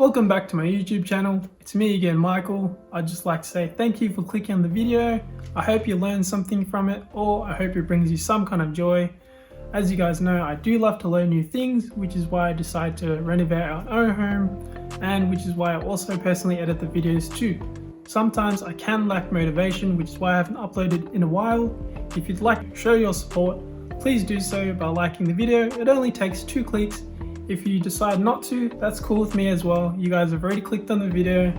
Welcome back to my YouTube channel. It's me again, Michael. I'd just like to say thank you for clicking on the video. I hope you learned something from it, or I hope it brings you some kind of joy. As you guys know, I do love to learn new things, which is why I decided to renovate our own home, and which is why I also personally edit the videos too. Sometimes I can lack motivation, which is why I haven't uploaded in a while. If you'd like to show your support, please do so by liking the video. It only takes 2 clicks. If you decide not to, that's cool with me as well. You guys have already clicked on the video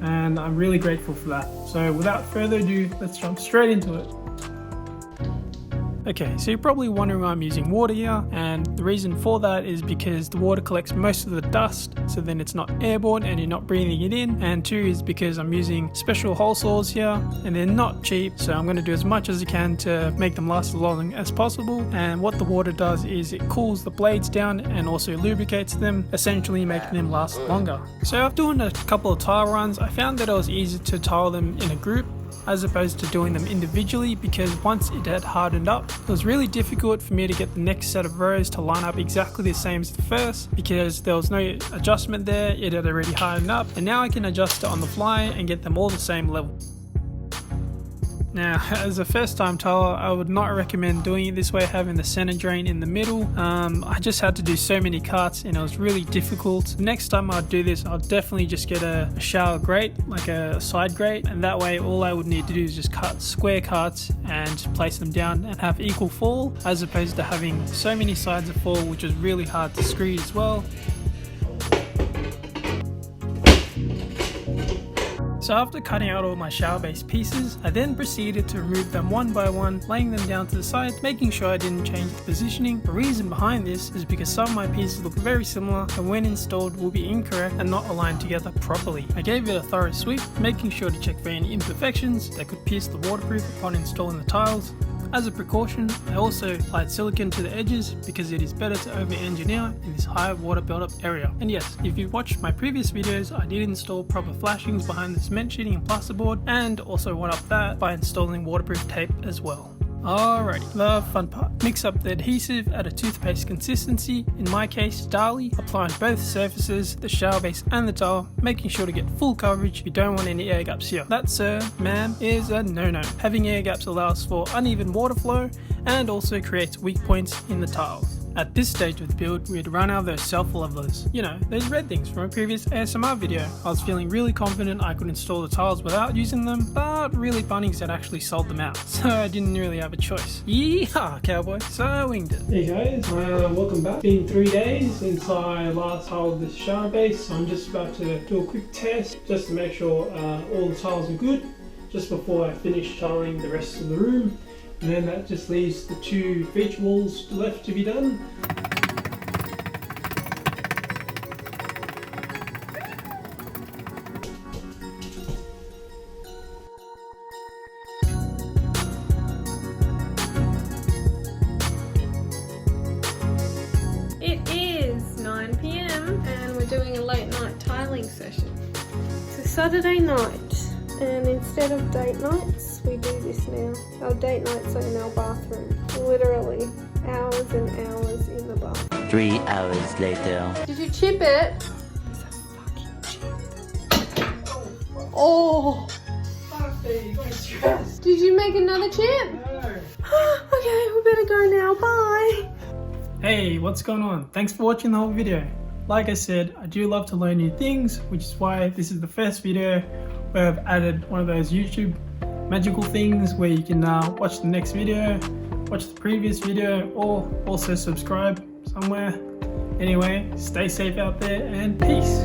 and I'm really grateful for that. So without further ado, let's jump straight into it. Okay, so you're probably wondering why I'm using water here, and the reason for that is because the water collects most of the dust, so then it's not airborne and you're not breathing it in. And 2 is because I'm using special hole saws here and they're not cheap, so I'm going to do as much as I can to make them last as long as possible. And what the water does is it cools the blades down and also lubricates them, essentially making them last longer. So after doing a couple of tile runs, I found that it was easier to tile them in a group as opposed to doing them individually, because once it had hardened up, it was really difficult for me to get the next set of rows to line up exactly the same as the first, because there was no adjustment there. It had already hardened up, and now I can adjust it on the fly and get them all the same level. Now, as a first time tiler, I would not recommend doing it this way, having the center drain in the middle. I just had to do so many cuts and it was really difficult. Next time I'd do this, I'll definitely just get a shower grate, like a side grate, and that way all I would need to do is just cut square cuts and place them down and have equal fall, as opposed to having so many sides of fall, which is really hard to screed as well. So after cutting out all my shower base pieces, I then proceeded to remove them one by one, laying them down to the side, making sure I didn't change the positioning. The reason behind this is because some of my pieces look very similar and when installed will be incorrect and not aligned together properly. I gave it a thorough sweep, making sure to check for any imperfections that could pierce the waterproof upon installing the tiles. As a precaution, I also applied silicone to the edges because it is better to over-engineer in this high water buildup area. And yes, if you've watched my previous videos, I did install proper flashings behind the cement sheeting and plasterboard, and also one up that by installing waterproof tape as well. Alrighty, the fun part. Mix up the adhesive at a toothpaste consistency, in my case Dali, applying both surfaces, the shower base and the tile, making sure to get full coverage. You don't want any air gaps here. That, sir, ma'am, is a no-no. Having air gaps allows for uneven water flow and also creates weak points in the tiles. At this stage of the build, we had run out of those self-levelers. You know, those red things from a previous ASMR video. I was feeling really confident I could install the tiles without using them, but really Bunnings had actually sold them out, so I didn't really have a choice. Yeehaw, cowboy, so I winged it. Hey guys, welcome back. It's been 3 days since I last tiled this shower base, so I'm just about to do a quick test just to make sure all the tiles are good, just before I finish tiling the rest of the room. And then that just leaves the 2 feature walls left to be done. It is 9 PM and we're doing a late night tiling session. It's a Saturday night, and instead of date nights, we do this now. Our date nights are in our bathroom. Literally hours and hours in the bathroom. 3 hours later. Did you chip it? It's a fucking chip. Oh! Fuck me, you got stressed. Did you make another chip? No. Okay, we better go now. Bye! Hey, what's going on? Thanks for watching the whole video. Like I said, I do love to learn new things, which is why this is the first video where I've added one of those YouTube magical things where you can watch the next video, watch the previous video, or also subscribe somewhere. Anyway, stay safe out there and peace.